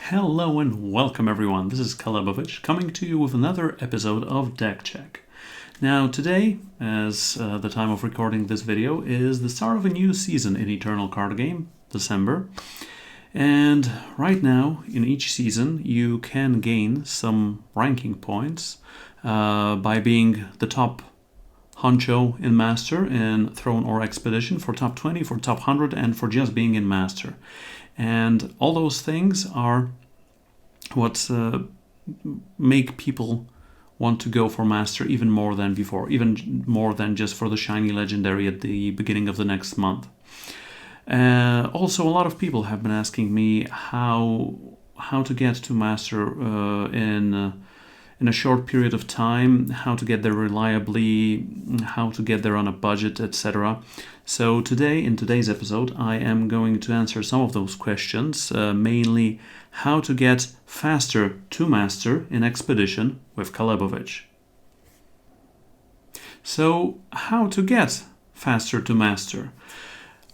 Hello and welcome everyone, this is Calebovitsch coming to you with another episode of Deck Check. Now today, as the time of recording this video, is the start of a new season in Eternal Card Game, December. And right now, in each season, you can gain some ranking points by being the top honcho in Master in Throne or Expedition, for top 20, for top 100, and for just being in Master. And all those things are what make people want to go for Master even more than before, even more than just for the shiny legendary at the beginning of the next month. Also, a lot of people have been asking me how to get to Master in a short period of time, how to get there reliably, how to get there on a budget, etc. So today, in today's episode, I am going to answer some of those questions, mainly how to get faster to Master in Expedition with Calebovitsch. So, how to get faster to Master?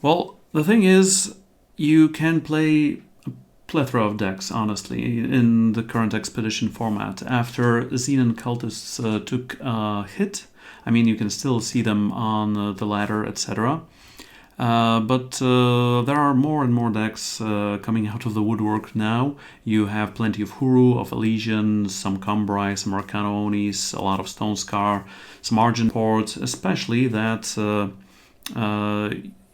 Well, the thing is, you can play a plethora of decks, honestly, in the current Expedition format. After Xenon Cultists took a hit, I mean, you can still see them on the ladder, etc. But there are more and more decks coming out of the woodwork now. You have plenty of Huru, of Elysian, some Combrei, some Arcana Onis, a lot of Stone Scar, some Argent Ports, especially that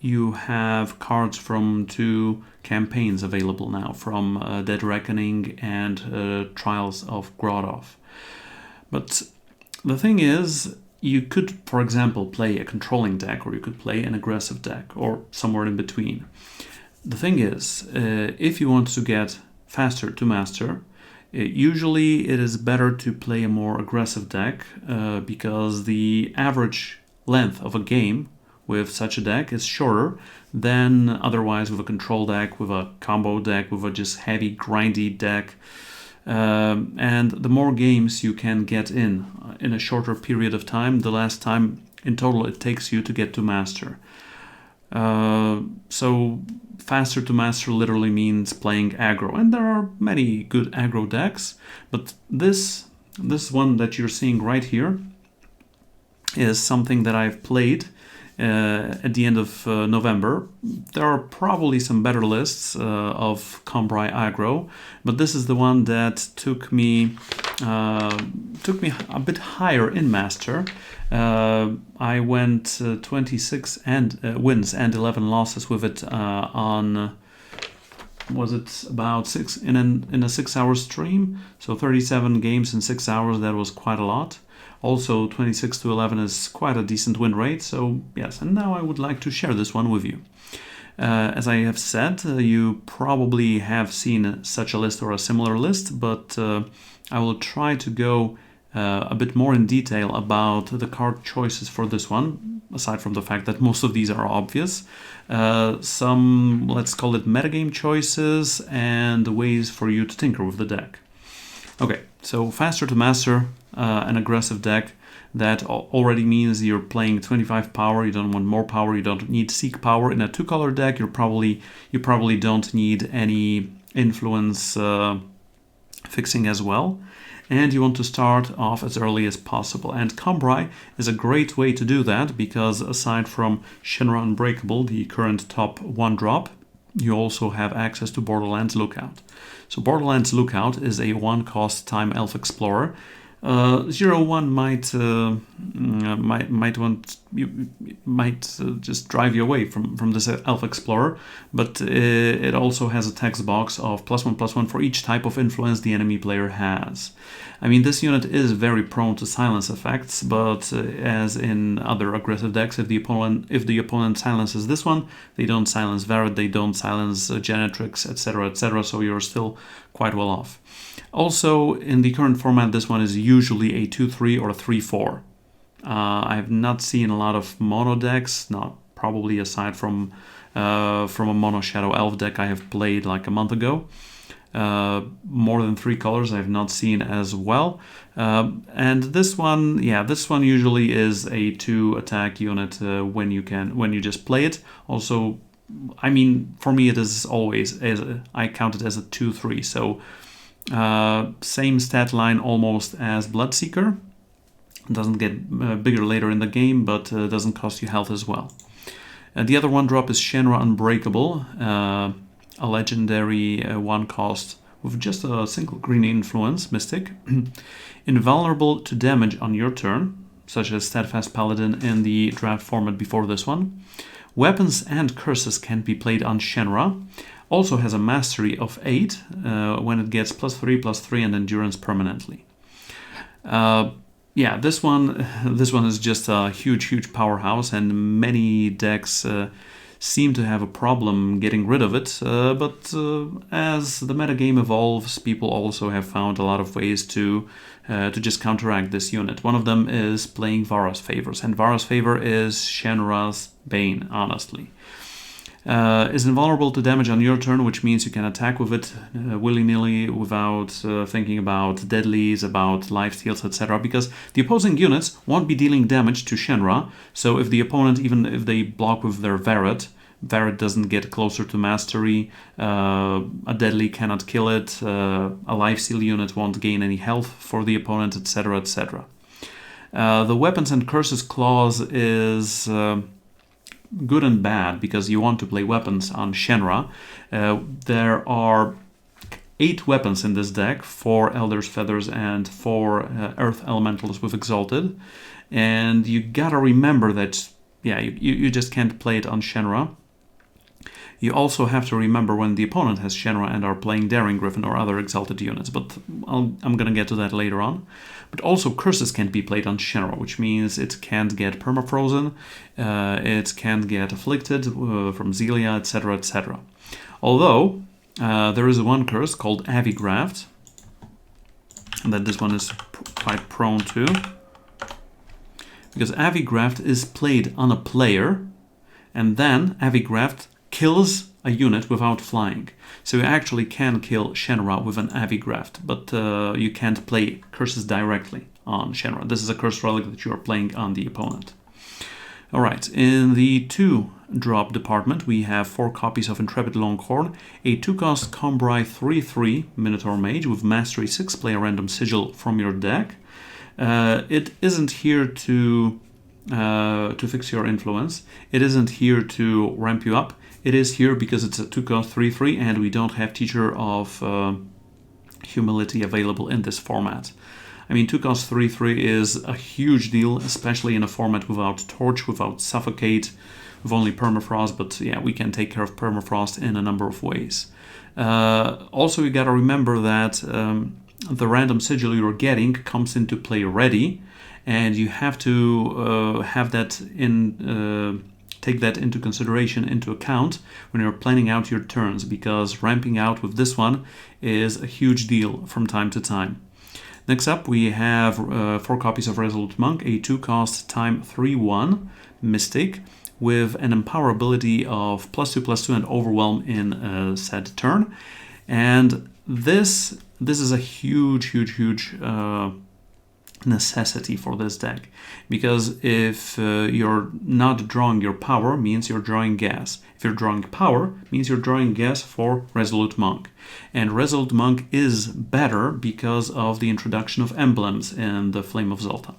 you have cards from two campaigns available now, from Dead Reckoning and Trials of Grotov. But the thing is, you could, for example, play a controlling deck, or you could play an aggressive deck, or somewhere in between. The thing is, if you want to get faster to Master, usually it is better to play a more aggressive deck, because the average length of a game with such a deck is shorter than otherwise with a control deck, with a combo deck, with a just heavy, grindy deck. And the more games you can get in a shorter period of time, the less time in total it takes you to get to Master. So faster to Master literally means playing aggro, and there are many good aggro decks, but this one that you're seeing right here is something that I've played at the end of November. There are probably some better lists of Combrei Aggro, but this is the one that took me a bit higher in Master. I went 26 wins and 11 losses with it on, was it about six in a 6-hour stream? So 37 games in 6 hours. That was quite a lot. Also, 26 to 11 is quite a decent win rate, so yes, and now I would like to share this one with you. As I have said, you probably have seen such a list or a similar list, but I will try to go a bit more in detail about the card choices for this one, aside from the fact that most of these are obvious. Some, let's call it metagame choices, and ways for you to tinker with the deck. Okay, so faster to Master, an aggressive deck. That already means you're playing 25 power, you don't want more power, you don't need Seek power. In a 2-color deck, you probably don't need any influence fixing as well. And you want to start off as early as possible. And Combrei is a great way to do that, because aside from Shinra Unbreakable, the current top 1-drop, you also have access to Borderlands Lookout. So Borderlands Lookout is a 1-cost Time Elf Explorer. 0-1 might just drive you away from this Elf Explorer, but it also has a text box of +1/+1 for each type of influence the enemy player has. I mean, this unit is very prone to silence effects, but as in other aggressive decks, if the opponent silences this one, they don't silence Varret, they don't silence Genetrix, etc., so you're still quite well off. Also, in the current format, this one is usually a 2-3 or a 3-4. I have not seen a lot of mono decks, not probably aside from a mono Shadow Elf deck I have played like a month ago. More than 3 colors I have not seen as well. And this one usually is a 2 attack unit when you just play it. Also, I mean, for me it is always, I count it as a 2-3, so same stat line almost as Bloodseeker. It doesn't get bigger later in the game, but doesn't cost you health as well. The other 1-drop is Shenra Unbreakable, a legendary 1-cost with just a single green influence, Mystic. Invulnerable to damage on your turn, such as Steadfast Paladin in the draft format before this one. Weapons and curses can be played on Shenra. Also has a mastery of 8 when it gets +3/+3 and endurance permanently. Yeah, this one is just a huge powerhouse, and many decks seem to have a problem getting rid of it. But as the metagame evolves, people also have found a lot of ways to just counteract this unit. One of them is playing Vara's Favors, and Vara's Favor is Shenra's bane, honestly. Is invulnerable to damage on your turn, which means you can attack with it willy-nilly without thinking about deadlies, about lifesteals, etc. Because the opposing units won't be dealing damage to Shenra, so if the opponent, even if they block with their Varret doesn't get closer to mastery, a deadly cannot kill it, a lifesteal unit won't gain any health for the opponent, etc, etc. The weapons and curses clause is good and bad, because you want to play weapons on Shenra. There are 8 weapons in this deck, 4 Elder's Feathers and 4 Earth Elementals with Exalted. And you gotta remember that, yeah, you just can't play it on Shenra. You also have to remember when the opponent has Shenra and are playing Daring Griffin or other Exalted units, but I'm gonna get to that later on. But also curses can't be played on Shenra, which means it can't get permafrozen, it can't get afflicted from Zelia, etc, etc. Although, there is one curse called Avigraft, that this one is quite prone to. Because Avigraft is played on a player, and then Avigraft kills a unit without flying. So you actually can kill Shenra with an Avigraft, but you can't play curses directly on Shenra. This is a curse relic that you are playing on the opponent. Alright, in the 2-drop department, we have 4 copies of Intrepid Longhorn, a 2-cost Combrei 3/3 Minotaur Mage with Mastery 6, play a random sigil from your deck. It isn't here to fix your influence. It isn't here to ramp you up. It is here because it's a 2-cost 3/3 and we don't have Teacher of Humility available in this format. I mean, 2-cost 3/3 is a huge deal, especially in a format without Torch, without Suffocate, with only Permafrost, but yeah, we can take care of Permafrost in a number of ways. Also, you gotta remember that the random sigil you're getting comes into play ready, and you have to have that in... take that into consideration, into account, when you're planning out your turns, because ramping out with this one is a huge deal from time to time. Next up, we have 4 copies of Resolute Monk, a 2-cost time 3/1 Mystic, with an Empower ability of +2/+2 and Overwhelm in said turn. And this is a huge necessity for this deck, because if you're not drawing your power, means you're drawing gas. If you're drawing power, means you're drawing gas for Resolute Monk. And Resolute Monk is better because of the introduction of emblems in the Flame of Zolta.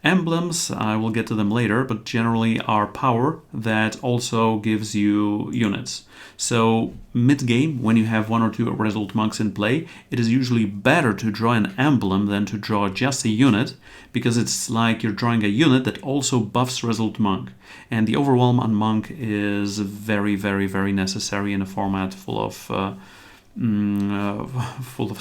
Emblems, I will get to them later, but generally are power that also gives you units. So mid-game, when you have 1 or 2 Resolute Monks in play, it is usually better to draw an emblem than to draw just a unit, because it's like you're drawing a unit that also buffs Resolute Monk. And the Overwhelm on Monk is very necessary in a format full of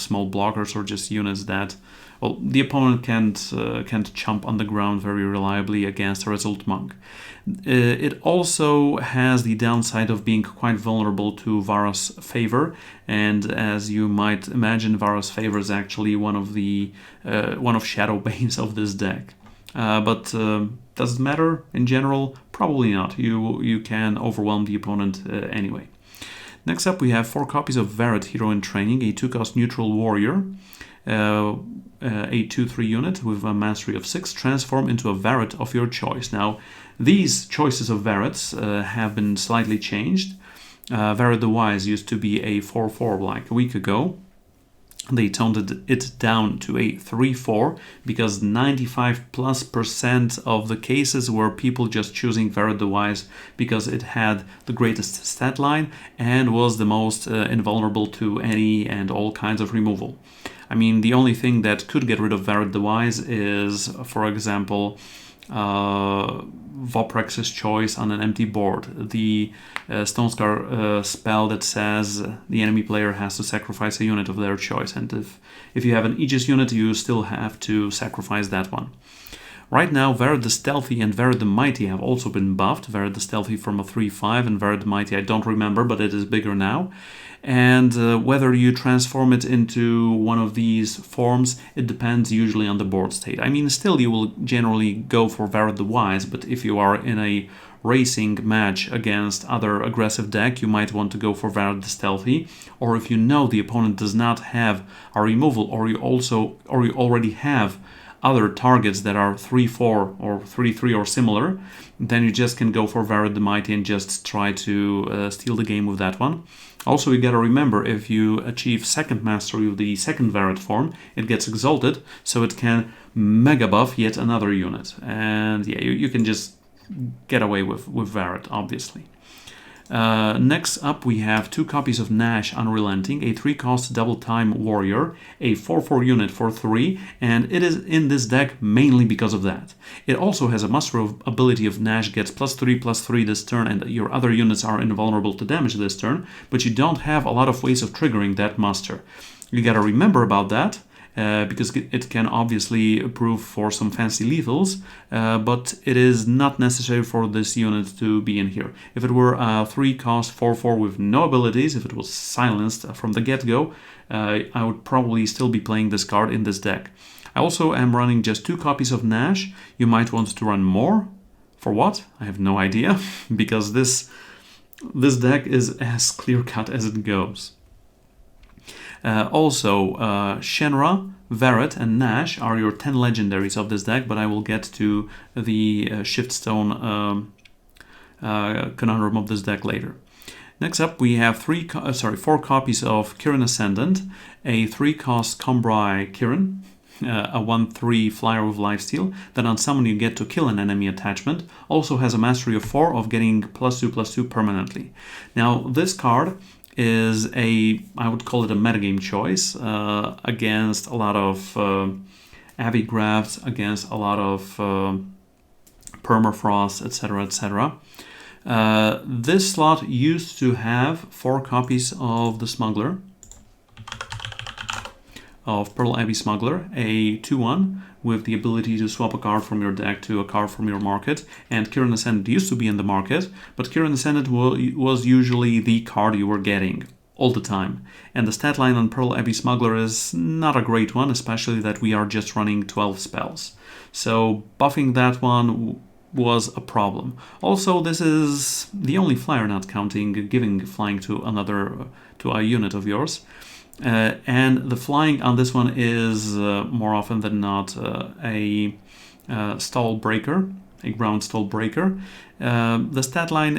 small blockers or just units that, well, the opponent can't jump on the ground very reliably against a Resolute Monk. It also has the downside of being quite vulnerable to Vara's Favor, and as you might imagine, Vara's Favor is actually one of Shadow Banes of this deck. But does it matter in general? Probably not. You can overwhelm the opponent anyway. Next up, we have 4 copies of Varret Hero in Training, a 2-cost neutral warrior. a 2/3 unit with a mastery of 6, transform into a Varret of your choice. Now, these choices of Varrets have been slightly changed. Varret the Wise used to be a 4/4 like a week ago. They toned it down to a 3/4 because 95+% of the cases were people just choosing Varret the Wise because it had the greatest stat line and was the most invulnerable to any and all kinds of removal. I mean, the only thing that could get rid of Varret the Wise is, for example, Voprex's Choice on an empty board. The Stonescar spell that says the enemy player has to sacrifice a unit of their choice, and if you have an Aegis unit, you still have to sacrifice that one. Right now, Varret the Stealthy and Varret the Mighty have also been buffed. Varret the Stealthy from a 3/5 and Varret the Mighty I don't remember, but it is bigger now. And whether you transform it into one of these forms, it depends usually on the board state. I mean, still you will generally go for Varret the Wise, but if you are in a racing match against other aggressive deck, you might want to go for Varret the Stealthy. Or if you know the opponent does not have a removal, or you already have other targets that are 3/4 or 3/3 or similar, then you just can go for Varret the Mighty and just try to steal the game with that one. Also, you gotta remember, if you achieve second mastery of the second Varret form, it gets exalted, so it can mega buff yet another unit. And yeah, you can just get away with Varret, obviously. Next up, we have 2 copies of Nash Unrelenting, a 3-cost double-time warrior, a 4/4 unit for 3, and it is in this deck mainly because of that. It also has a muster ability of Nash gets +3/+3 this turn, and your other units are invulnerable to damage this turn, but you don't have a lot of ways of triggering that muster. You gotta remember about that. Because it can obviously prove for some fancy lethals, but it is not necessary for this unit to be in here. If it were a 3-cost 4/4 with no abilities, if it was silenced from the get-go, I would probably still be playing this card in this deck. I also am running just 2 copies of Nash. You might want to run more. For what? I have no idea, because this deck is as clear-cut as it goes. Also, Shenra, Varret, and Nash are your 10 legendaries of this deck, but I will get to the Shiftstone conundrum of this deck later. Next up, we have 4 copies of Kirin Ascendant, a 3-cost Combrei Kirin, a 1/3 flyer with lifesteal that on summon you get to kill an enemy attachment. Also has a mastery of 4 of getting +2/+2 permanently. Now, this card is I would call it a metagame choice against a lot of Avigrafts, against a lot of Permafrost, etc., etc. This slot used to have 4 copies of the Smuggler, of Pearl Abbey Smuggler, a 2/1 with the ability to swap a card from your deck to a card from your market. And Kirin Ascendant used to be in the market, but Kirin Ascendant was usually the card you were getting all the time. And the stat line on Pearl Abbey Smuggler is not a great one, especially that we are just running 12 spells. So buffing that one was a problem. Also, this is the only flyer, not counting giving flying to a unit of yours. And the flying on this one is more often than not a stall breaker, a ground stall breaker. The stat line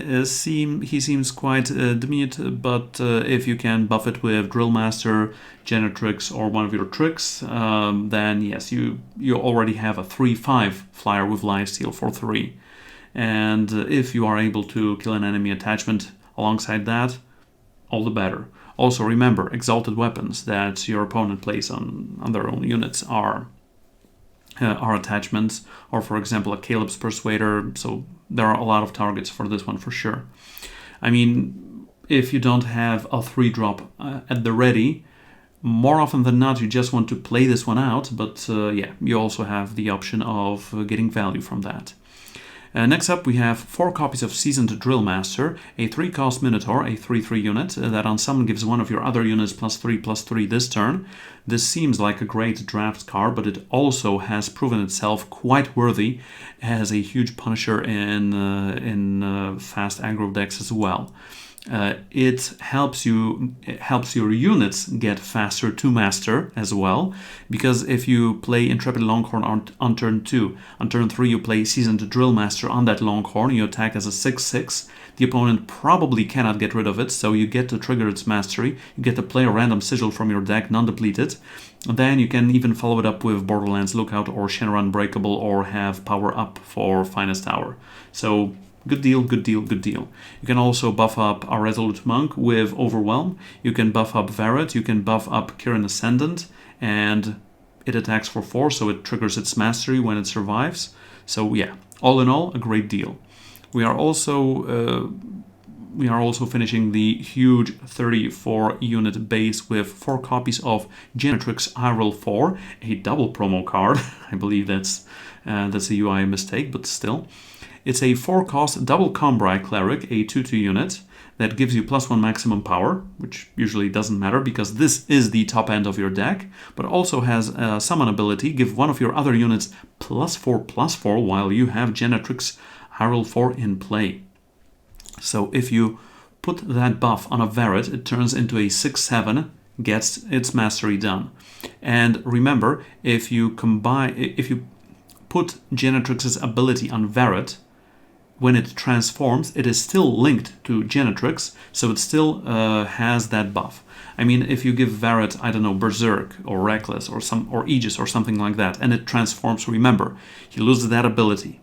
he seems quite diminutive, but if you can buff it with Drill Master, Genetrix, or one of your tricks, then yes, you already have a 3/5 flyer with lifesteal for 3. And if you are able to kill an enemy attachment alongside that, all the better. Also remember, exalted weapons that your opponent plays on their own units are attachments, or for example a Caleb's Persuader, so there are a lot of targets for this one for sure. I mean, if you don't have a 3-drop at the ready, more often than not you just want to play this one out, but yeah, you also have the option of getting value from that. Next up, we have 4 copies of Seasoned Drill Master, a 3-cost Minotaur, a 3/3 unit that on summon gives one of your other units +3/+3 this turn. This seems like a great draft card, but it also has proven itself quite worthy as a huge punisher in fast aggro decks as well. it helps your units get faster to master as well, because if you play Intrepid Longhorn on turn 2, on turn 3 you play Seasoned Drill Master on that Longhorn, you attack as a 6/6, the opponent probably cannot get rid of it, so you get to trigger its mastery, you get to play a random sigil from your deck, non-depleted, then you can even follow it up with Borderlands Lookout or Shinra Unbreakable, or have power up for Finest Hour. So good deal, good deal, good deal. You can also buff up our Resolute Monk with Overwhelm. You can buff up Varret. You can buff up Kirin Ascendant, and it attacks for 4, so it triggers its mastery when it survives. So yeah, all in all, a great deal. We are also finishing the huge 34 unit base with 4 copies of Genetrix Iroll 4, a double promo card. I believe that's a UI mistake, but still. It's a 4-cost double Combrei Cleric, a 2/2 unit that gives you +1 maximum power, which usually doesn't matter because this is the top end of your deck, but also has a summon ability, give one of your other units +4/+4 while you have Genetrix Iroll 4 in play. So if you put that buff on a Varret, it turns into a 6/7, gets its mastery done. And remember, if you put Genetrix's ability on Varret, when it transforms, it is still linked to Genetrix, so it still has that buff. I mean, if you give Varret, I don't know, Berserk or Reckless or Aegis or something like that, and it transforms, remember, he loses that ability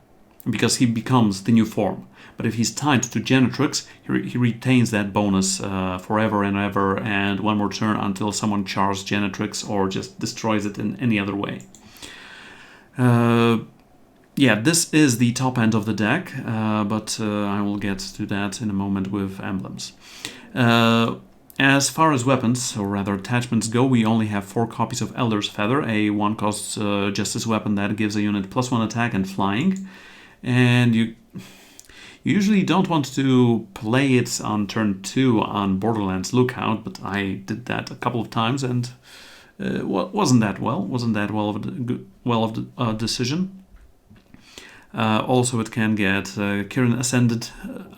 because he becomes the new form. But if he's tied to Genetrix, he retains that bonus forever and ever, and one more turn until someone chars Genetrix or just destroys it in any other way. Yeah, this is the top end of the deck, but I will get to that in a moment with emblems. As far as weapons, or rather attachments go, we only have 4 copies of Elder's Feather, a 1-cost Justice weapon that gives a unit +1 attack and flying. And you usually don't want to play it on turn 2 on Borderlands Lookout, but I did that a couple of times and wasn't that well of a decision. Also, it can get Kirin Ascended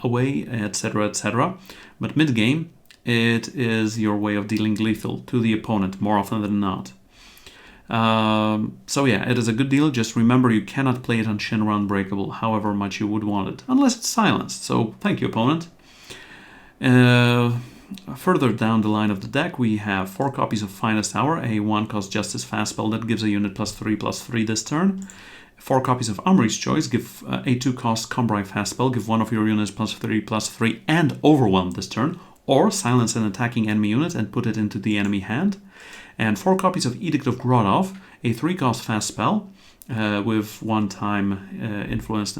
away, etc., etc. But mid-game, it is your way of dealing lethal to the opponent more often than not. So yeah, it is a good deal. Just remember, you cannot play it on Shinra Unbreakable, however much you would want it, unless it's silenced. So thank you, opponent. Further down the line of the deck, we have 4 copies of Finest Hour, a 1-cost Justice fast spell that gives a unit +3/+3 this turn. 4 copies of Armory's Choice, give a 2-cost Combrei fast spell, give one of your units +3/+3 and Overwhelm this turn, or silence an attacking enemy unit and put it into the enemy hand. And 4 copies of Edict of Grodov, a 3-cost fast spell with 1-time influence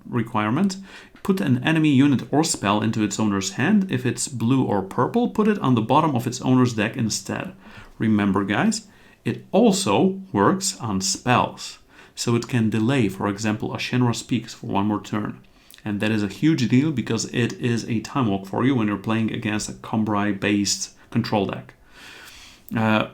requirement. Put an enemy unit or spell into its owner's hand. If it's blue or purple, put it on the bottom of its owner's deck instead. Remember, guys, it also works on spells. So it can delay, for example, a Shinra Speaks for 1 more turn. And that is a huge deal because it is a time walk for you when you're playing against a Combrei-based control deck.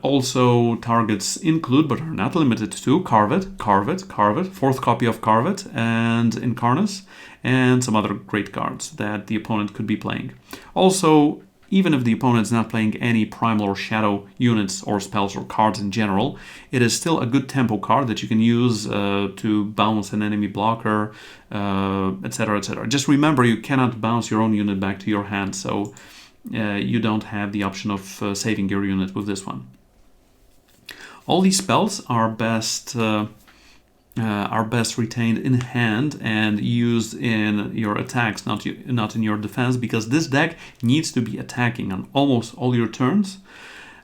Also, targets include, but are not limited to, Carve It, 4th copy of Carve It, and Incarnus, and some other great cards that the opponent could be playing. Also, even if the opponent is not playing any Primal or Shadow units or spells or cards in general, it is still a good tempo card that you can use to bounce an enemy blocker, etc., etc. Just remember, you cannot bounce your own unit back to your hand, so you don't have the option of saving your unit with this one. All these spells are best retained in hand and used in your attacks, not in your defense, because this deck needs to be attacking on almost all your turns,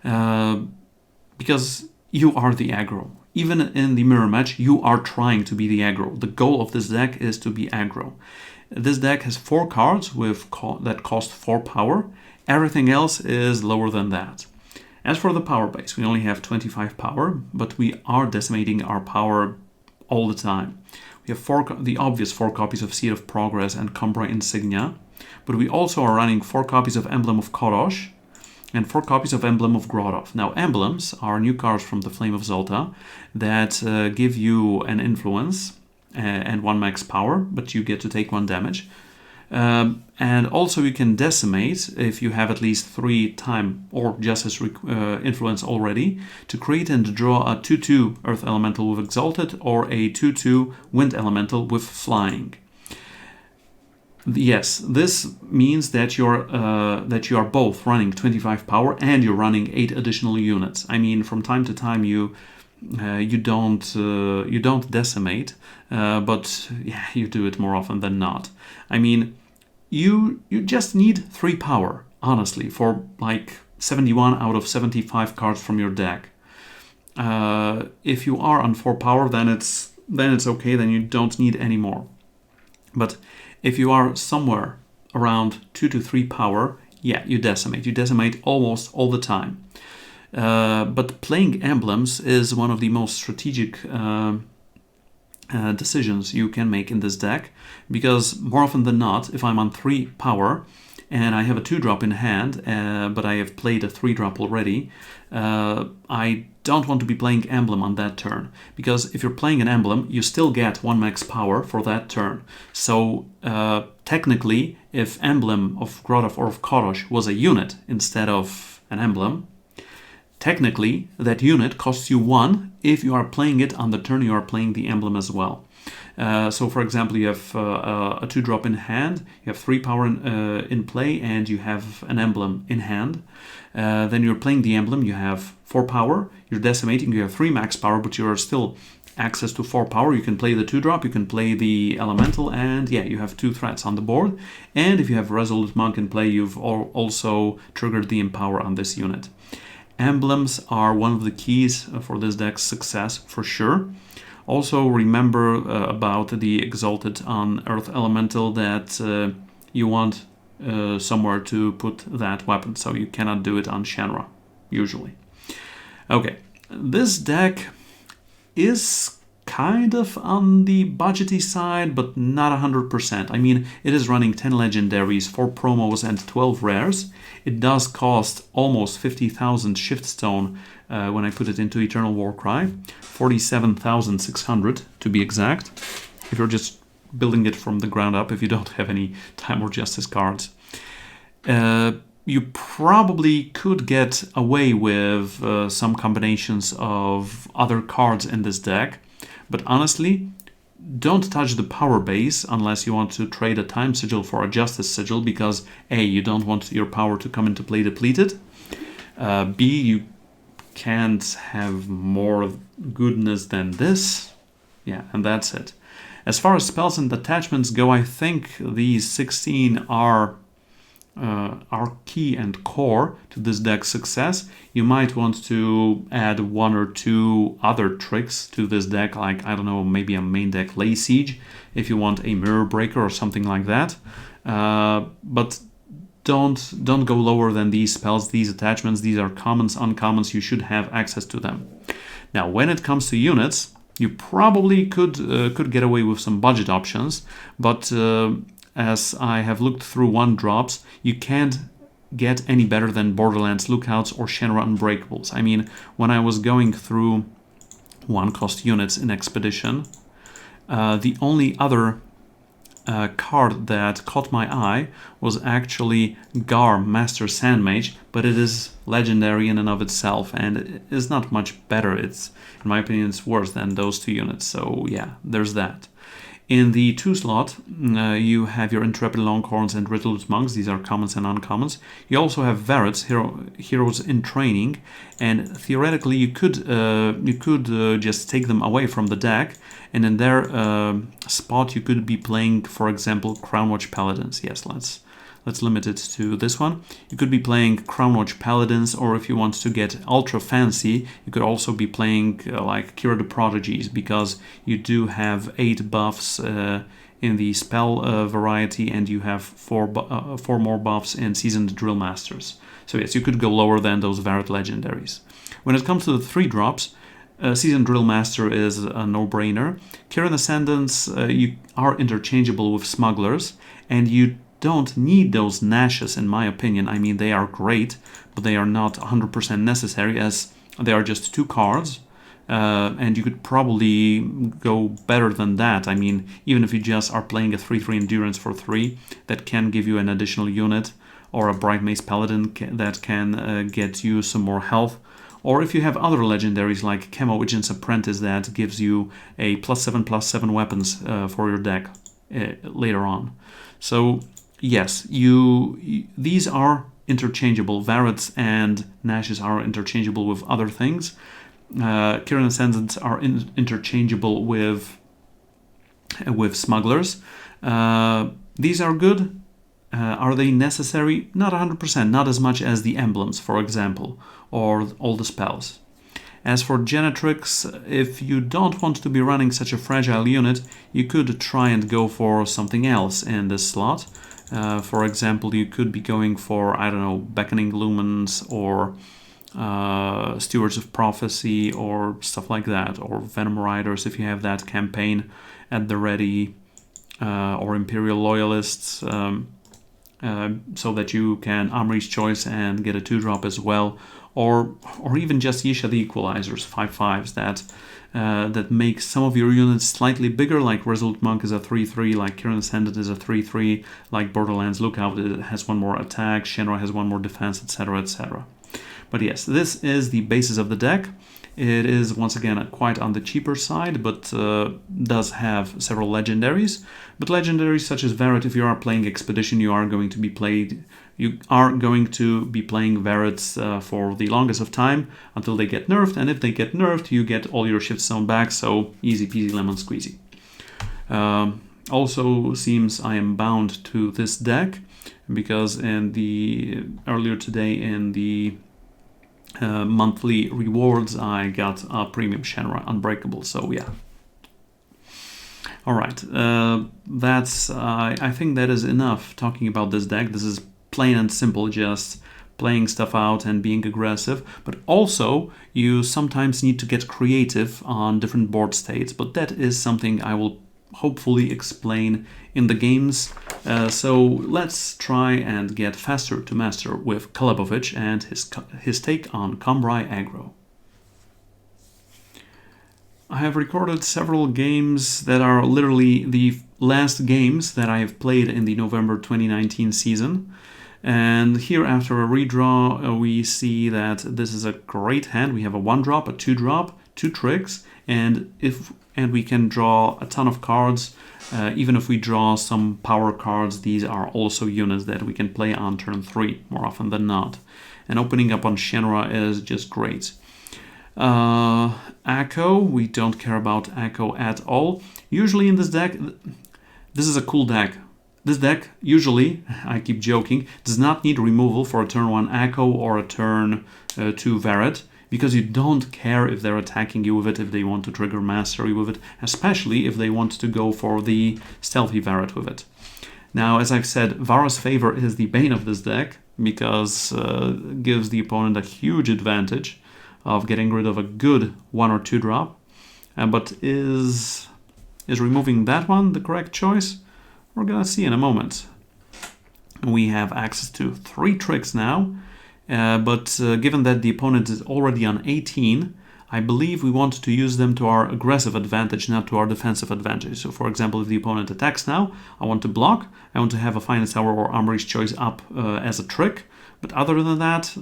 because you are the aggro. Even in the mirror match, you are trying to be the aggro. The goal of this deck is to be aggro. This deck has 4 cards that cost 4 power. Everything else is lower than that. As for the power base, we only have 25 power, but we are decimating our power all the time. We have the obvious 4 copies of Seed of Progress and Combrei Insignia, but we also are running 4 copies of Emblem of Korosh and 4 copies of Emblem of Grodov. Now, emblems are new cards from the Flame of Zolta that give you an influence and 1 max power, but you get to take 1 damage. And also you can decimate if you have at least 3 time or justice influence already to create and draw a 2/2 earth elemental with exalted or a 2/2 wind elemental with flying. Yes, this means that you are both running 25 power and you're running 8 additional units. I mean, from time to time you don't decimate, but yeah, you do it more often than not. I mean, you just need 3 power, honestly, for like 71 out of 75 cards from your deck. If you are on 4 power, then it's okay. Then you don't need any more. But if you are somewhere around 2 to 3 power, yeah, you decimate. You decimate almost all the time. But playing emblems is one of the most strategic decisions you can make in this deck, because more often than not, if I'm on 3 power and I have a 2-drop in hand, but I have played a 3-drop already, I don't want to be playing emblem on that turn, because if you're playing an emblem, you still get 1 max power for that turn. So technically, if emblem of Grotov or of Korosh was a unit instead of an emblem, technically that unit costs you 1 if you are playing it on the turn you are playing the emblem as well. So for example, you have a 2-drop in hand, you have 3 power in play, and you have an emblem in hand. Then you're playing the emblem, you have 4 power, you're decimating, you have 3 max power, but you are still access to 4 power. You can play the 2-drop, you can play the elemental, and yeah, you have 2 threats on the board. And if you have Resolute Monk in play, you've also triggered the Empower on this unit. Emblems are one of the keys for this deck's success, for sure. Also remember about the Exalted on Earth Elemental, that you want somewhere to put that weapon, so you cannot do it on Shenra, usually. Okay, this deck is kind of on the budgety side, but not 100%. I mean, it is running 10 legendaries, 4 promos, and 12 rares. It does cost almost 50,000 Shiftstone when I put it into Eternal Warcry, 47,600 to be exact, if you're just building it from the ground up, if you don't have any Time or Justice cards. You probably could get away with some combinations of other cards in this deck, but honestly, don't touch the power base unless you want to trade a Time Sigil for a Justice Sigil, because A, you don't want your power to come into play depleted, B, you can't have more goodness than this, yeah, and that's it. As far as spells and attachments go, I think these 16 are key and core to this deck's success. You might want to add 1 or 2 other tricks to this deck, like, I don't know, maybe a main deck Lay Siege, if you want a Mirror Breaker or something like that. But don't go lower than these spells, these attachments. These are commons, uncommons. You should have access to them. Now, when it comes to units, you probably could get away with some budget options, but as I have looked through 1-drops, you can't get any better than Borderlands Lookouts or Shenra Unbreakables. I mean, when I was going through 1-cost units in Expedition, the only other card that caught my eye was actually Gar, Master Sandmage, but it is legendary in and of itself, and it is not much better. It's, in my opinion, it's worse than those 2 units, so yeah, there's that. In the 2 slot, you have your Intrepid Longhorns and Resolute Monks. These are commons and uncommons. You also have Varets, Heroes in Training, and theoretically you could just take them away from the deck, and in their spot you could be playing, for example, Crownwatch Paladins. Yes, let's limit it to this one. You could be playing Crownwatch Paladins, or if you want to get ultra fancy, you could also be playing like Kira the Prodigies, because you do have 8 buffs in the spell variety, and you have 4 more buffs in Seasoned Drill Masters. So yes, you could go lower than those Varret legendaries. When it comes to the 3-drops, Seasoned Drill Master is a no-brainer. Kiran Ascendants, you are interchangeable with Smugglers, and you don't need those Nashes, in my opinion. I mean, they are great, but they are not 100% necessary, as they are just 2 cards. and you could probably go better than that. I mean, even if you just are playing a 3/3 endurance for 3, that can give you an additional unit, or a Bright Mace Paladin that can get you some more health. Or if you have other legendaries like Calebovitch's Apprentice that gives you a +7/+7 weapons for your deck later on. So yes, these are interchangeable. Varets and Nashes are interchangeable with other things. Kirin Ascendants are interchangeable with Smugglers. These are good. Are they necessary? Not 100%, not as much as the emblems, for example, or all the spells. As for Genetrix, if you don't want to be running such a fragile unit, you could try and go for something else in this slot. For example, you could be going for, I don't know, Beckoning Lumens or Stewards of Prophecy or stuff like that, or Venom Riders if you have that campaign at the ready, or Imperial Loyalists, so that you can Armory's Choice and get a 2-drop as well, or even just Yisha the Equalizers, 5/5s that make some of your units slightly bigger, like Resolute Monk is a 3/3, like Kirin Ascendant is a 3/3, like Borderlands Lookout it has one more attack, Shenra has one more defense, etc, etc. But yes, this is the basis of the deck. It is, once again, quite on the cheaper side, but does have several legendaries. But legendaries such as Varet, if you are playing Expedition, you are going to be playing Varets for the longest of time until they get nerfed. And if they get nerfed, you get all your shift zone back, so easy peasy lemon squeezy. Also seems I am bound to this deck, because earlier today in the monthly rewards I got a premium Shenra Unbreakable, so yeah. Alright, I think that is enough talking about this deck. This is plain and simple, just playing stuff out and being aggressive, but also you sometimes need to get creative on different board states, but that is something I will hopefully explain in the games. So let's try and get faster to master with Calebovitsch and his take on Combrei Aggro. I have recorded several games that are literally the last games that I have played in the November 2019 season. And here, after a redraw, we see that this is a great hand. We have a 1-drop, a 2-drop, 2 tricks, and we can draw a ton of cards. Even if we draw some power cards, these are also units that we can play on turn 3 more often than not. And opening up on Shenra is just great. Akko, we don't care about Akko at all. Usually in this deck, this is a cool deck. This deck, usually, I keep joking, does not need removal for a turn 1 Akko or a turn 2 Varet, because you don't care if they're attacking you with it, if they want to trigger Mastery with it, especially if they want to go for the Stealthy Varet with it. Now, as I've said, Vara's Favor is the bane of this deck, because it gives the opponent a huge advantage of getting rid of a good 1 or 2 drop. But is removing that one the correct choice? We're gonna see in a moment. We have access to 3 tricks now, but given that the opponent is already on 18, I believe we want to use them to our aggressive advantage, not to our defensive advantage. So for example, if the opponent attacks now, I want to block, I want to have a Finest Hour or Armory's Choice up as a trick, but other than that,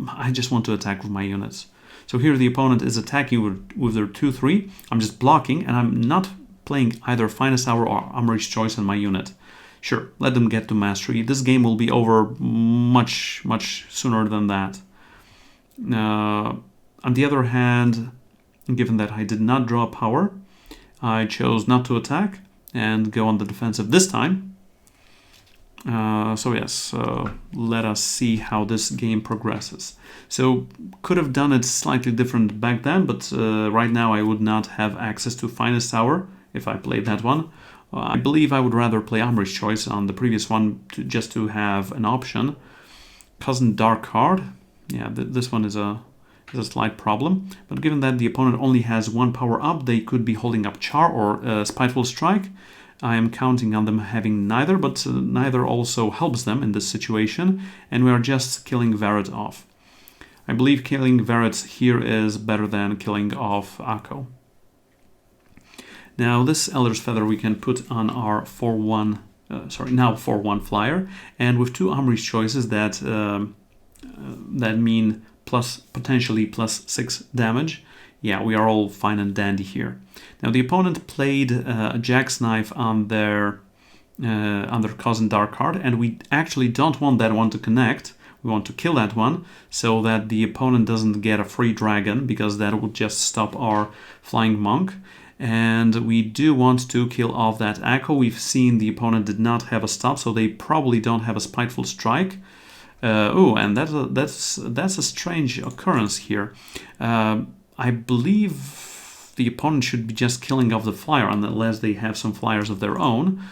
I just want to attack with my units. So here the opponent is attacking with their 2/3, I'm just blocking, and I'm not playing either Finest Hour or Armory's Choice on my unit. Sure, let them get to Mastery. This game will be over much, much sooner than that. On the other hand, given that I did not draw power, I chose not to attack and go on the defensive this time. So yes, let us see how this game progresses. So could have done it slightly different back then, but right now I would not have access to Finest Hour if I played that one. I believe I would rather play Armory's Choice on the previous one just to have an option. Cousin Dark card, yeah, this one is a slight problem, but given that the opponent only has 1 power up, they could be holding up Char or Spiteful Strike. I am counting on them having neither, but neither also helps them in this situation, and we are just killing Varet off. I believe killing Verets here is better than killing off Akko. Now this Elder's Feather we can put on our 4-1, now 4-1 flyer, and with 2 Armory's choices that mean potentially plus 6 damage. Yeah, we are all fine and dandy here. Now the opponent played a Jack's Knife on their cousin Dark card, and we actually don't want that one to connect. We want to kill that one so that the opponent doesn't get a free dragon, because that would just stop our Flying Monk. And we do want to kill off that Akko. We've seen the opponent did not have a stop, so they probably don't have a Spiteful Strike. And that's a strange occurrence here. I believe the opponent should be just killing off the flyer unless they have some flyers of their own,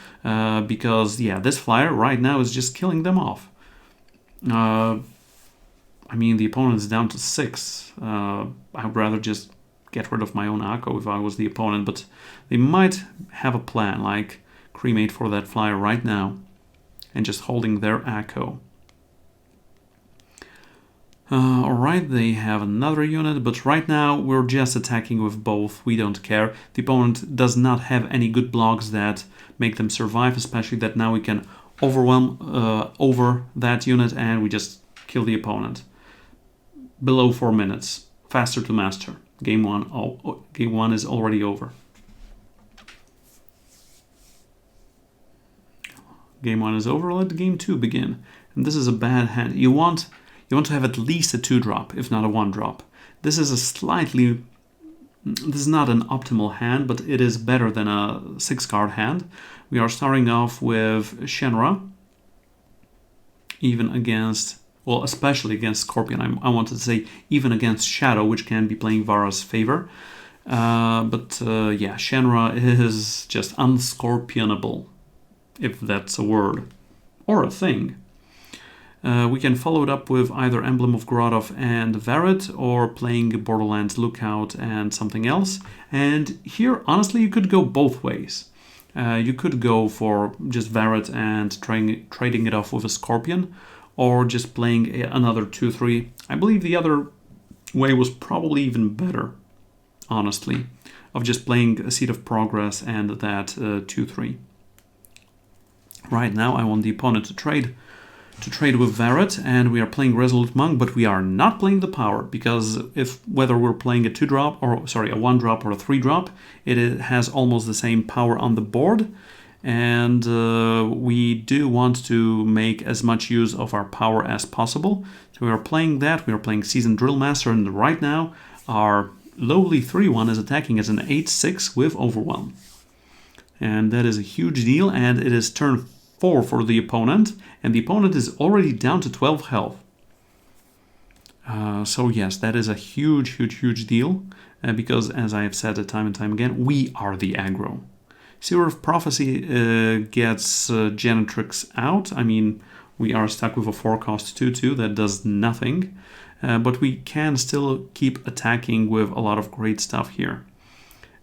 because yeah, this flyer right now is just killing them off. I mean, the opponent is down to 6. I would rather just get rid of my own Akko if I was the opponent, but they might have a plan, like cremate for that flyer right now and just holding their Akko. Alright, they have another unit, but right now we're just attacking with both. We don't care. The opponent does not have any good blocks that make them survive, especially that now we can overwhelm over that unit and we just kill the opponent. Below 4 minutes. Faster to master. Game 1 is already over. Game 1 is over. Let game 2 begin. And this is a bad hand. You want to have at least a 2-drop, if not a 1-drop. This is not an optimal hand, but it is better than a 6-card hand. We are starting off with Shenra, even against, well, especially against Scorpion. I wanted to say even against Shadow, which can be playing Vara's favor. Yeah, Shenra is just unscorpionable, if that's a word, or a thing. We can follow it up with either Emblem of Grotov and Varet, or playing Borderlands Lookout and something else. And here, honestly, you could go both ways. You could go for just Varet and trading it off with a Scorpion, or just playing another 2-3. I believe the other way was probably even better, honestly, of just playing a Seed of Progress and that 2-3. Right now, I want the opponent to trade with Varet, and we are playing Resolute Monk, but we are not playing the power, because whether we're playing a 2-drop, or sorry, a 1-drop or a 3-drop, it has almost the same power on the board, and we do want to make as much use of our power as possible. So we are playing that. We are playing Seasoned Drill Master, and right now our lowly 3-1 is attacking as an 8-6 with Overwhelm, and that is a huge deal. And it is turn 4 for the opponent, and the opponent is already down to 12 health. So yes, that is a huge deal, because as I have said time and time again, we are the aggro. Seer of Prophecy gets Genetrix out. I mean, we are stuck with a 4-cost 2-2 that does nothing, but we can still keep attacking with a lot of great stuff here.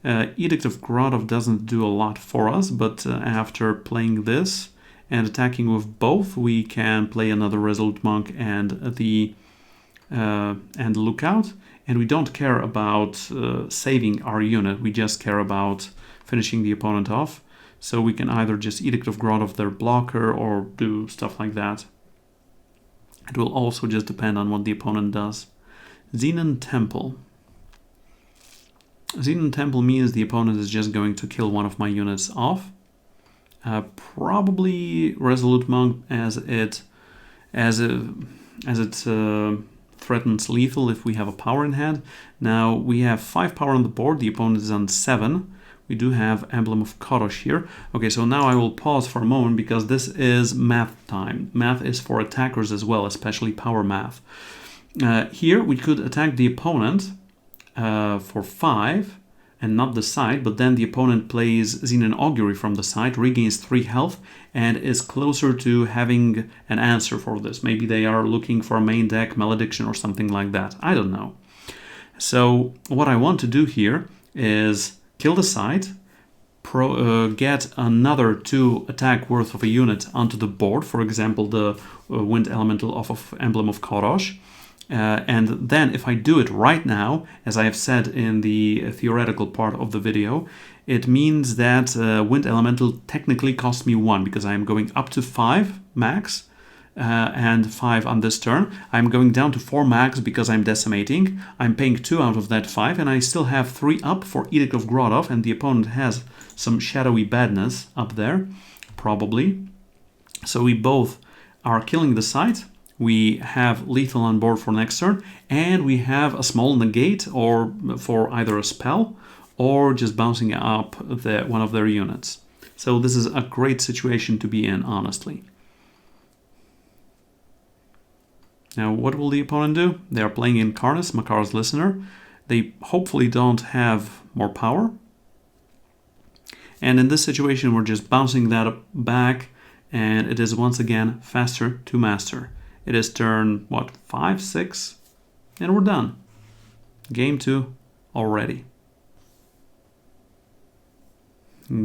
Edict of Grotov doesn't do a lot for us, but after playing this and attacking with both, we can play another Resolute Monk and the Lookout, and we don't care about saving our unit, we just care about finishing the opponent off. So we can either just Edict of Grotov their blocker or do stuff like that. It will also just depend on what the opponent does. Xenon Temple. Xenon Temple means the opponent is just going to kill one of my units off. Probably Resolute Monk, as it threatens lethal if we have a power in hand. Now we have 5 power on the board. The opponent is on 7. We do have Emblem of Korosh here. Okay, so now I will pause for a moment, because this is math time. Math is for attackers as well, especially power math. Here we could attack the opponent for 5 and not the side, but then the opponent plays Xenon Augury from the side, regains 3 health, and is closer to having an answer for this. Maybe they are looking for a main deck Malediction or something like that. I don't know. So what I want to do here is kill the side, get another 2 attack worth of a unit onto the board, for example the Wind Elemental off of Emblem of Korosh, And then if I do it right now, as I have said in the theoretical part of the video, it means that Wind Elemental technically cost me 1 because I am going up to 5 max and 5 on this turn. I'm going down to 4 max because I'm decimating. I'm paying 2 out of that 5 and I still have 3 up for Edict of Grodov, and the opponent has some shadowy badness up there, probably. So we both are killing the site. We have lethal on board for next turn, and we have a small negate or for either a spell or just bouncing up one of their units. So this is a great situation to be in, honestly. Now, what will the opponent do? They are playing Incarnus, Makar's Listener. They hopefully don't have more power. And in this situation, we're just bouncing that back, and it is once again faster to master. It is turn, 5, 6, and we're done. Game 2 already.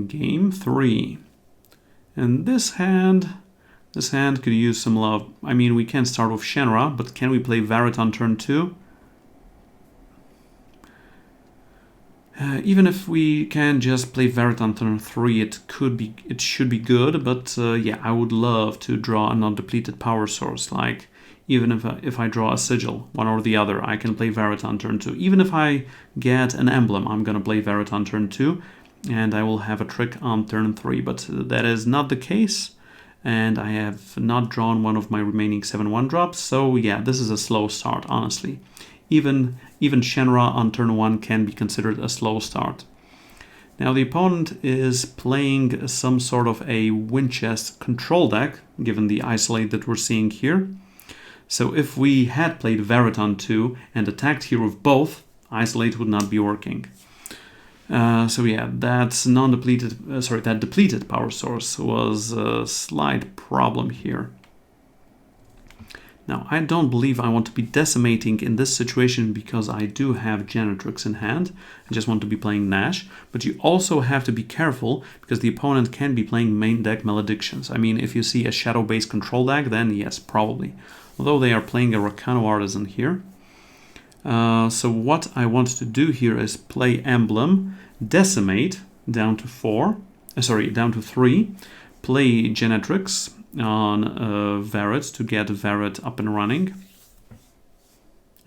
Game 3. And this hand could use some love. I mean, we can start with Shenra, but can we play Varret on turn 2? Even if we can just play Varret on turn 3, it should be good, but yeah, I would love to draw a non-depleted power source. Like, even if I draw a Sigil, one or the other, I can play Varret on turn 2. Even if I get an emblem, I'm gonna play Varret on turn 2, and I will have a trick on turn 3, but that is not the case, and I have not drawn one of my remaining 7/1 drops, so yeah, this is a slow start, honestly. Even Shenra on turn 1 can be considered a slow start. Now the opponent is playing some sort of a wind chest control deck, given the isolate that we're seeing here. So if we had played Varret on 2 and attacked here with both, isolate would not be working. So yeah, that depleted power source was a slight problem here. Now, I don't believe I want to be decimating in this situation because I do have Genetrix in hand. I just want to be playing Nash. But you also have to be careful because the opponent can be playing main deck Maledictions. I mean, if you see a shadow-based control deck, then yes, probably. Although they are playing a Rakano Artisan here. So what I want to do here is play Emblem, Decimate down to 3, play Genetrix on Varret to get Varret up and running,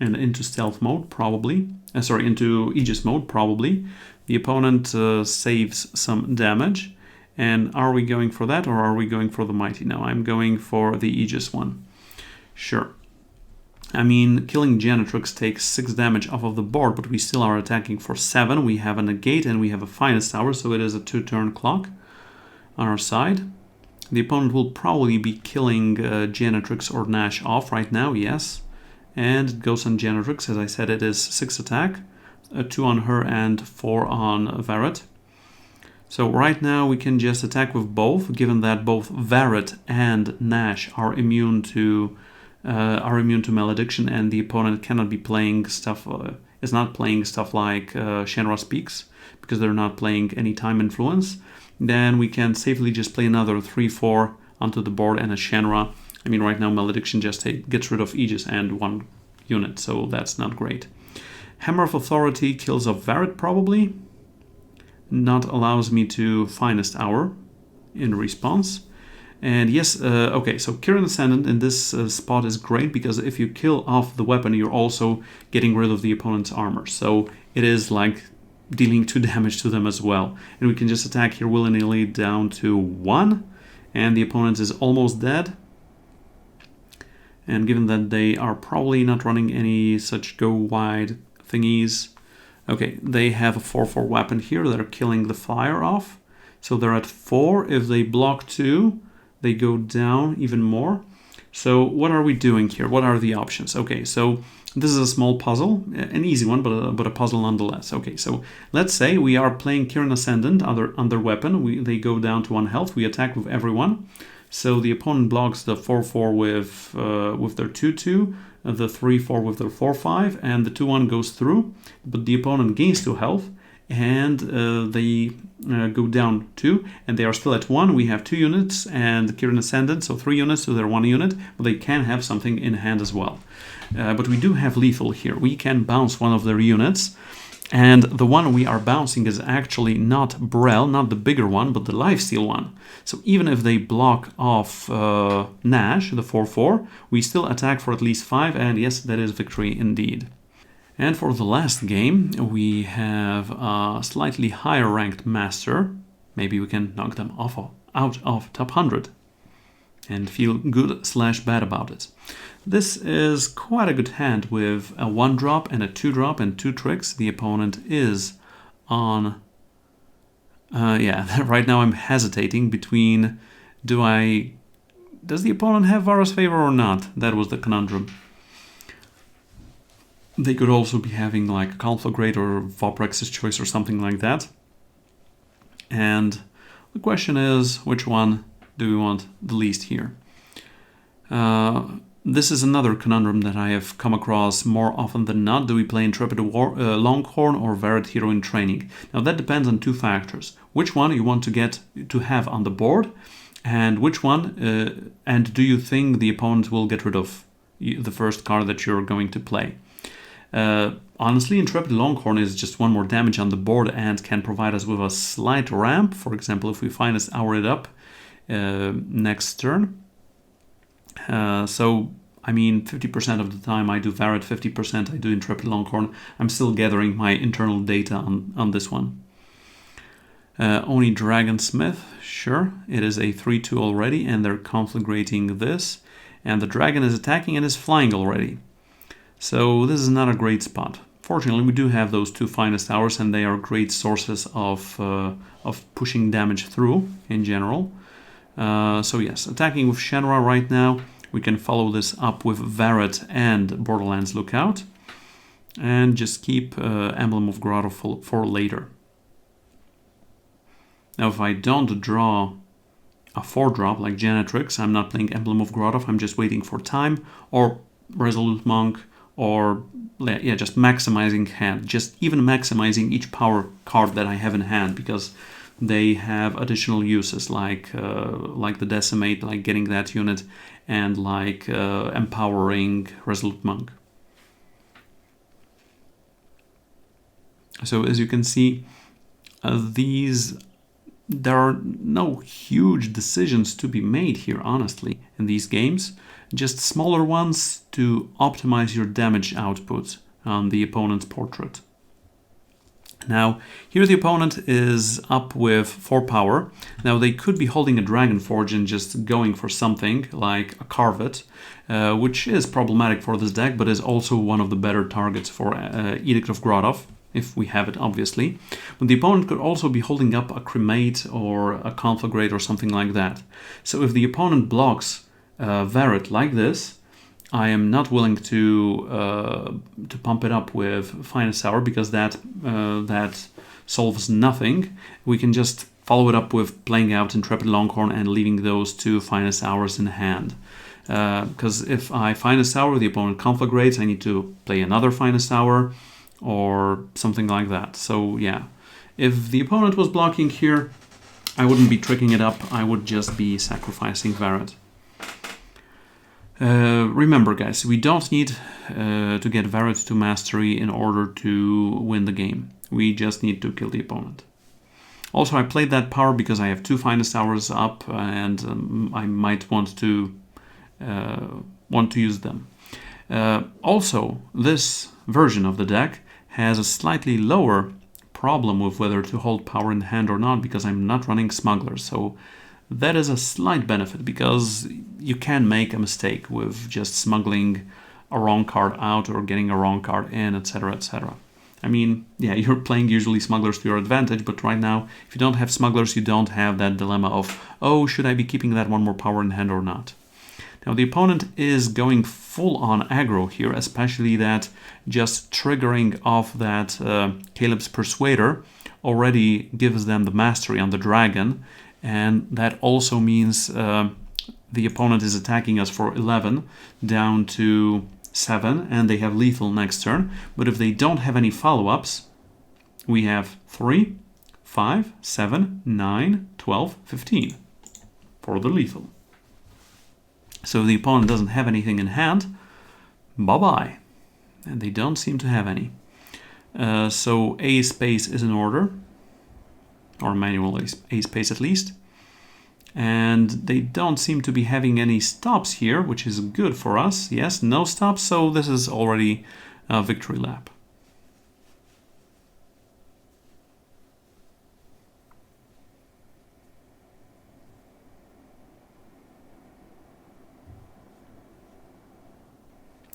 and into stealth mode probably, into Aegis mode probably. The opponent saves some damage, and are we going for that or are we going for the Mighty? No, I'm going for the Aegis one. Sure. I mean, killing Genetrix takes 6 damage off of the board, but we still are attacking for 7. We have a negate and we have a Finest Tower, so it is a 2-turn clock on our side. The opponent will probably be killing Genetrix or Nash off right now, yes. And it goes on Genetrix. As I said, it is 6 attack, 2 on her and 4 on Varret. So right now we can just attack with both, given that both Varret and Nash are immune to Malediction, and the opponent cannot be playing stuff, is not playing stuff like Shenra Speaks, because they're not playing any time influence. Then we can safely just play another 3-4 onto the board and a Shenra. I mean, right now Malediction just gets rid of Aegis and 1 unit, so that's not great. Hammer of Authority kills off Varret probably. Not allows me to Finest Hour in response. And yes, okay, so Kirin Ascendant in this spot is great because if you kill off the weapon, you're also getting rid of the opponent's armor. So it is like dealing 2 damage to them as well. And we can just attack here willy-nilly down to 1. And the opponent is almost dead. And given that they are probably not running any such go-wide thingies. Okay, they have a 4-4 weapon here. They're killing the fire off. So they're at 4. If they block 2, they go down even more. So what are we doing here? What are the options? Okay, so this is a small puzzle, an easy one, but a puzzle nonetheless. Okay, so let's say we are playing Kirin Ascendant on their weapon. They go down to 1 health. We attack with everyone. So the opponent blocks the 4-4 with their 2-2, the 3-4 with their 4-5, and the 2-1 goes through. But the opponent gains 2 health, and they go down 2, and they are still at 1. We have 2 units, and Kirin Ascendant, so 3 units to their 1 unit, but they can have something in hand as well. But we do have lethal here. We can bounce one of their units, and the one we are bouncing is actually not Brel, not the bigger one, but the lifesteal one. So even if they block off Nash, the 4/4, we still attack for at least 5, and yes, that is victory indeed. And for the last game, we have a slightly higher ranked master. Maybe we can knock them out of top 100 and feel good/bad about it. This is quite a good hand with a 1-drop and a 2-drop and 2 tricks. The opponent is on... right now I'm hesitating between does the opponent have Vara's Favor or not? That was the conundrum. They could also be having like Conflagrate or Voprex's Choice or something like that. And the question is, which one do we want the least here? This is another conundrum that I have come across more often than not. Do we play Intrepid Longhorn or Varret Hero in Training? Now that depends on 2 factors. Which one you want to have on the board, and which one, and do you think the opponent will get rid of the first card that you're going to play? Honestly, Intrepid Longhorn is just 1 more damage on the board and can provide us with a slight ramp. For example, if we find us hour it up next turn. So, I mean, 50% of the time I do Varret, 50% I do Intrepid Longhorn. I'm still gathering my internal data on this one. Oni Dragonsmith, sure, it is a 3/2 already, and they're conflagrating this. And the dragon is attacking and is flying already. So this is not a great spot. Fortunately, we do have those 2 finest hours, and they are great sources of pushing damage through in general. So yes, attacking with Shenra right now. We can follow this up with Varret and Borderlands Lookout, and just keep Emblem of Grotto for later. Now if I don't draw a 4-drop like Janitrix, I'm not playing Emblem of Grotto, I'm just waiting for time, or Resolute Monk, or just maximizing hand, just even maximizing each power card that I have in hand, because they have additional uses like the Decimate, like getting that unit, and like empowering Resolute Monk. So as you can see, there are no huge decisions to be made here, honestly, in these games. Just smaller ones to optimize your damage output on the opponent's portrait. Now, here the opponent is up with 4 power. Now, they could be holding a Dragonforge and just going for something like a Carvet, which is problematic for this deck, but is also one of the better targets for Edict of Grotov, if we have it, obviously. But the opponent could also be holding up a Cremate or a Conflagrate or something like that. So if the opponent blocks Varret like this, I am not willing to pump it up with Finest Hour, because that solves nothing. We can just follow it up with playing out Intrepid Longhorn and leaving those 2 Finest Hours in hand. Because if I Finest Hour, the opponent Conflagrates, I need to play another Finest Hour or something like that. So yeah, if the opponent was blocking here, I wouldn't be tricking it up, I would just be sacrificing Varret. Remember guys, we don't need to get Varret to mastery in order to win the game. We just need to kill the opponent. Also, I played that power because I have 2 Finest Hours up, and I might want to use them. Also, this version of the deck has a slightly lower problem with whether to hold power in hand or not, because I'm not running Smugglers. So that is a slight benefit, because you can make a mistake with just smuggling a wrong card out or getting a wrong card in, etc, etc. I mean, yeah, you're playing usually Smugglers to your advantage, but right now, if you don't have Smugglers, you don't have that dilemma of, oh, should I be keeping that 1 more power in hand or not? Now, the opponent is going full on aggro here, especially that just triggering off that Caleb's Persuader already gives them the mastery on the dragon, and that also means the opponent is attacking us for 11 down to 7, and they have lethal next turn. But if they don't have any follow-ups, we have 3, 5, 7, 9, 12, 15 for the lethal. So the opponent doesn't have anything in hand, bye-bye. And they don't seem to have any. So A space is in order, or manual A space at least. And they don't seem to be having any stops here, which is good for us. Yes, no stops, so this is already a victory lap.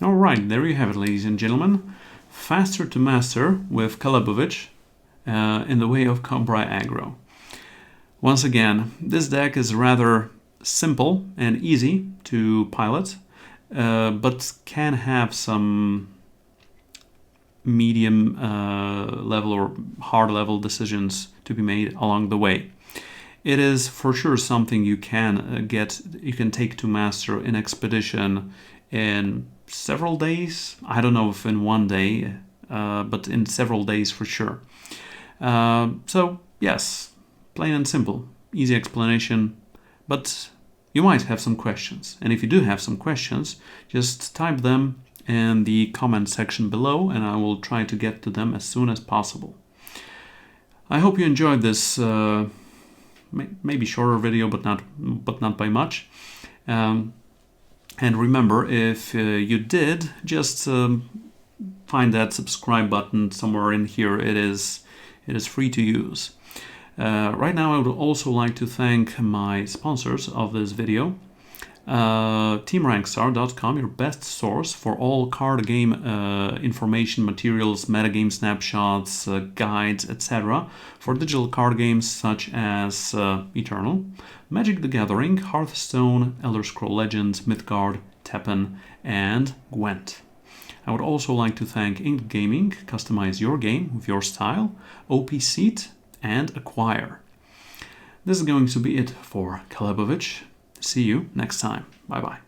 Alright, there you have it, ladies and gentlemen. Faster to master with Calebovitsch in the way of Combrei Aggro. Once again, this deck is rather simple and easy to pilot, but can have some medium level or hard level decisions to be made along the way. It is for sure something you can take to master in expedition in several days. I don't know if in one day, but in several days for sure. So yes, plain and simple, easy explanation, but you might have some questions. And if you do have some questions, just type them in the comment section below and I will try to get to them as soon as possible. I hope you enjoyed this maybe shorter video, but not by much. And remember, if you did, just find that subscribe button somewhere in here. It is free to use. Right now, I would also like to thank my sponsors of this video. TeamRankstar.com, your best source for all card game information, materials, metagame snapshots, guides, etc. for digital card games such as Eternal, Magic the Gathering, Hearthstone, Elder Scrolls Legends, Mythgard, Teppen, and Gwent. I would also like to thank Inked Gaming, customize your game with your style, OP Seat, and Acquire. This is going to be it for Calebovitsch. See you next time. Bye bye.